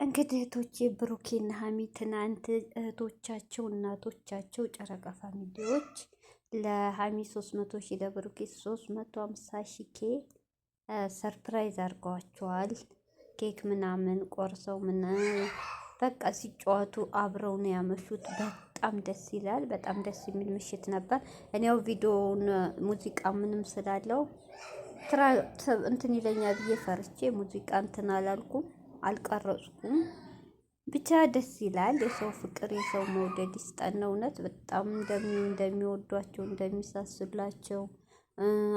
እንግዲህ እህቶቼ ብሩኬና ሀሚ ትናንት እህቶቻቸው እናቶቻቸው ጨረቃ ፋሚሊዎች ለሀሚ 300 ሺህ ለብሩኬ 350 ሺህ ሰርፕራይዝ አድርገዋቸዋል። ኬክ ምናምን ቆርሰው በቃ ሲጫወቱ አብረው ነው ያመሹት። በጣም ደስ ይላል። በጣም ደስ የሚል ምሽት ነበር። እኔው ቪዲዮውን ሙዚቃ ምንም ስላለው እንትን ይለኛል ብዬ ፈርቼ ሙዚቃ እንትን አላልኩም። አልቀረጽኩም። ብቻ ደስ ይላል። የሰው ፍቅር የሰው መውደድ ይስጠን። እውነት በጣም እንደሚወዷቸው እንደሚሳስላቸው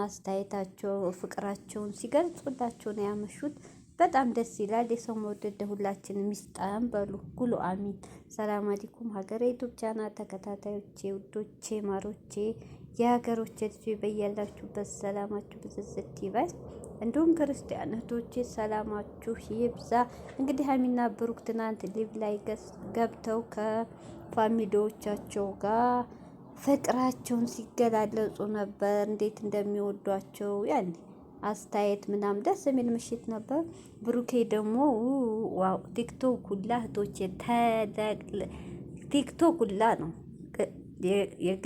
አስተያየታቸው ፍቅራቸውን ሲገልጹላቸው ነው ያመሹት። በጣም ደስ ይላል። የሰው መውደድ ሁላችንም ይስጠን በሉ ጉሉ አሚን። ሰላም አለይኩም ሀገሬ ዩቱብ ቻናል ተከታታዮቼ ውዶቼ ማሮቼ የሀገሮቼ ልጅ በያላችሁበት ሰላማችሁ ብዝዝት ይበል። እንዲሁም ክርስቲያን እህቶቼ ሰላማችሁ ይብዛ። እንግዲህ ሀሚና ብሩክ ትናንት ሊቭ ላይ ገብተው ከፋሚሊዎቻቸው ጋር ፍቅራቸውን ሲገላለጹ ነበር። እንዴት እንደሚወዷቸው ያኔ አስተያየት ምናምን ደስ የሚል ምሽት ነበር። ብሩኬ ደግሞ ዋው ቲክቶክ ሁላ እህቶቼ ቲክቶክ ሁላ ነው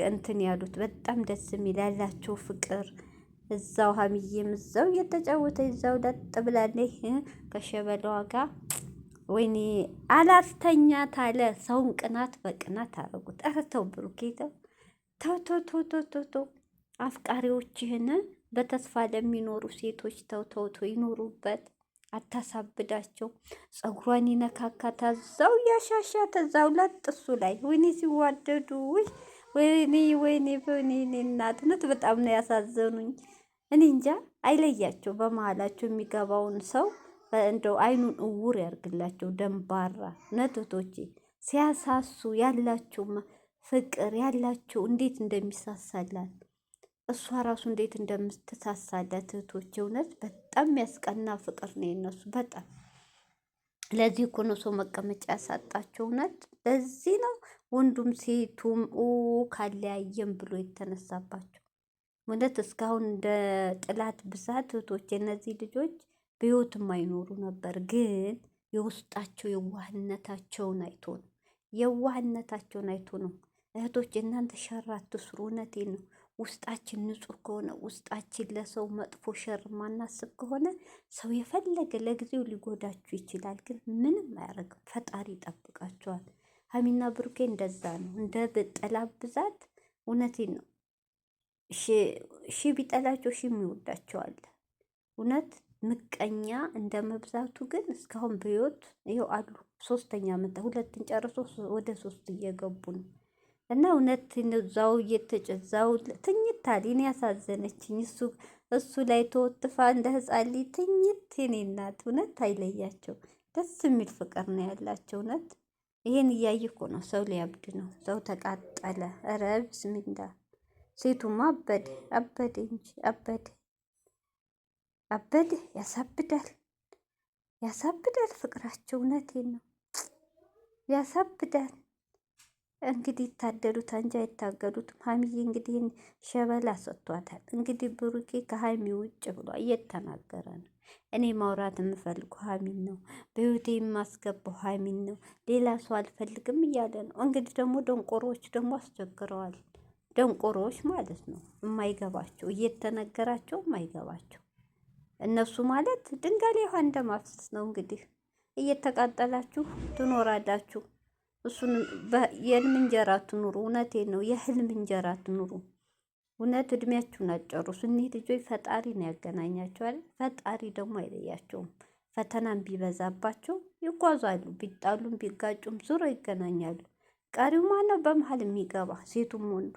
እንትን ያሉት። በጣም ደስ የሚል ያላቸው ፍቅር እዛው ሀሚዬም እዛው እየተጫወተ እዛው ለጥ ብላለች ከሸበላዋ ጋር። ወይኔ አላስተኛት አለ። ሰውን ቅናት በቅናት አረጉት። ኧረ ተው ብሩኬ ተው ተው ተው ተው ተው ተው። አፍቃሪዎችህን በተስፋ ለሚኖሩ ሴቶች ተው ተው ተው ይኖሩበት። አታሳብዳቸው። ፀጉሯን ይነካካታ እዛው እያሻሻት እዛው ለጥ እሱ ላይ ወይኔ ሲዋደዱ ወይኔ ወይኔ ወይኔ እናትነት በጣም ነው ያሳዘኑኝ። እኔ እንጃ አይለያቸው። በመሀላቸው የሚገባውን ሰው እንደው አይኑን እውር ያርግላቸው። ደንባራ ነቶቶቼ ሲያሳሱ ያላቸው ፍቅር ያላቸው እንዴት እንደሚሳሳላት እሷ ራሱ እንዴት እንደምትሳሳለት እህቶቼ እውነት በጣም የሚያስቀና ፍቅር ነው የነሱ። በጣም ለዚህ እኮ ነው ሰው መቀመጫ ያሳጣቸው። እውነት ለዚህ ነው ወንዱም ሴቱም ካለያየም ብሎ የተነሳባቸው። እውነት እስካሁን እንደ ጥላት ብዛት እህቶቼ እነዚህ ልጆች በህይወትም አይኖሩ ነበር። ግን የውስጣቸው የዋህነታቸውን አይቶ ነው የዋህነታቸውን አይቶ ነው። እህቶች እናንተ ሸር አትስሩ። እውነቴን ነው። ውስጣችን ንጹህ ከሆነ ውስጣችን ለሰው መጥፎ ሸር ማናስብ ከሆነ ሰው የፈለገ ለጊዜው ሊጎዳችሁ ይችላል፣ ግን ምንም አያደርግም። ፈጣሪ ይጠብቃቸዋል። ሀሚና ብሩኬ እንደዛ ነው። እንደ ጥላት ብዛት እውነቴን ነው። ሺ ቢጠላቸው ሺ የሚወዳቸዋል። እውነት ምቀኛ እንደ መብዛቱ ግን እስካሁን በህይወት ይኸው አሉ። 3ኛ ዓመት 2ን ጨርሶ ወደ 3 እየገቡ ነው። እና እውነት እዛው እየተጨዛው ትኝታል። እኔ ያሳዘነችኝ እሱ ላይ ተወጥፋ እንደ ህፃን ልጅ ትኝት። የኔ እናት እውነት አይለያቸው። ደስ የሚል ፍቅር ነው ያላቸው። እውነት ይሄን እያየ እኮ ነው ሰው ሊያብድ ነው። ሰው ተቃጠለ። ኧረ ብስሚላ ሴቱማ አበደ አበደ እንጂ አበደ አበደ። ያሳብዳል ያሳብዳል ፍቅራቸው። እውነቴን ነው ያሳብዳል። እንግዲህ ይታደሉት እንጂ አይታገሉትም። ሀሚዬ እንግዲህ ሸበላ ሰጥቷታል። እንግዲህ ብሩኬ ከሀሚ ውጭ ብሎ እየተናገረ ነው። እኔ ማውራት የምፈልገው ሀሚን ነው፣ በህይወቴ የማስገባው ሀሚን ነው፣ ሌላ ሰው አልፈልግም እያለ ነው። እንግዲህ ደግሞ ደንቆሮዎች ደግሞ አስቸግረዋል። ደንቆሮዎች ማለት ነው የማይገባቸው እየተነገራቸው የማይገባቸው እነሱ ማለት ድንጋሌ ውሃ እንደማፍሰስ ነው። እንግዲህ እየተቃጠላችሁ ትኖራላችሁ። እሱን የህልም እንጀራ ትኑሩ። እውነቴን ነው። የህልም እንጀራ ትኑሩ። እውነት እድሜያችሁን አጨሩስ። እኒህ ልጆች ፈጣሪ ነው ያገናኛቸዋል። ፈጣሪ ደግሞ አይለያቸውም። ፈተናም ቢበዛባቸው ይጓዛሉ። ቢጣሉም ቢጋጩም ዙሮ ይገናኛሉ። ቀሪው ማነው በመሀል የሚገባ? ሴቱም ወንዱ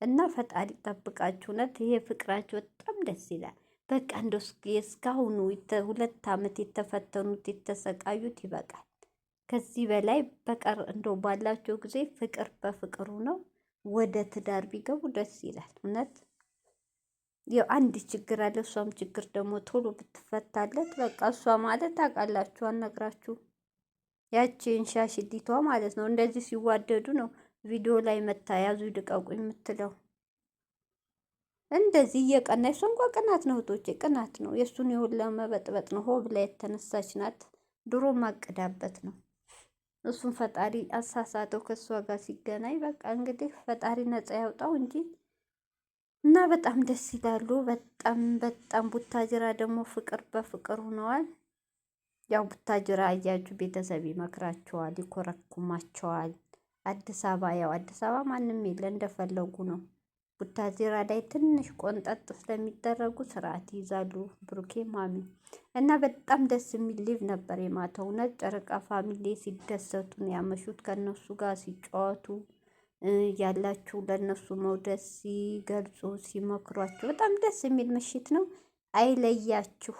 እና ፈጣሪ ጠብቃችሁ። እውነት ይሄ ፍቅራቸው በጣም ደስ ይላል። በቃ እንደው እስካሁኑ 2 ዓመት የተፈተኑት የተሰቃዩት ይበቃል። ከዚህ በላይ በቀር እንደው ባላቸው ጊዜ ፍቅር በፍቅሩ ነው ወደ ትዳር ቢገቡ ደስ ይላል። እውነት ያው አንድ ችግር አለ። እሷም ችግር ደግሞ ቶሎ ብትፈታለት በቃ እሷ ማለት ታውቃላችሁ፣ አልነግራችሁ ያቺ እንሻሽዲቷ ማለት ነው። እንደዚህ ሲዋደዱ ነው ቪዲዮ ላይ መታ ያዙ ይልቀቁ የምትለው። እንደዚህ እየቀናች እሷ እንኳ ቅናት ነው እህቶቼ፣ ቅናት ነው። የእሱን ይሁን ለመበጥበጥ ነው ሆ ብላ የተነሳች ናት። ድሮ ማቅዳበት ነው። እሱን ፈጣሪ አሳሳተው ከእሷ ጋር ሲገናኝ። በቃ እንግዲህ ፈጣሪ ነጻ ያውጣው እንጂ እና በጣም ደስ ይላሉ። በጣም በጣም ቡታጅራ ደግሞ ፍቅር በፍቅር ሆነዋል። ያው ቡታጅራ አያችሁ ቤተሰብ ይመክራቸዋል፣ ይኮረኩማቸዋል። አዲስ አበባ ያው አዲስ አበባ ማንም የለ እንደፈለጉ ነው። ቡታጅራ ላይ ትንሽ ቆንጠጥ ስለሚደረጉ ስርዓት ይይዛሉ ብሩኬ ማሚ እና በጣም ደስ የሚል ሊቭ ነበር የማታው። እውነት ጨረቃ ፋሚሊ ሲደሰቱን ያመሹት ከነሱ ጋር ሲጫወቱ ያላችሁ ለነሱ መውደስ ሲገልጹ ሲመክሯቸው በጣም ደስ የሚል ምሽት ነው። አይለያችሁ።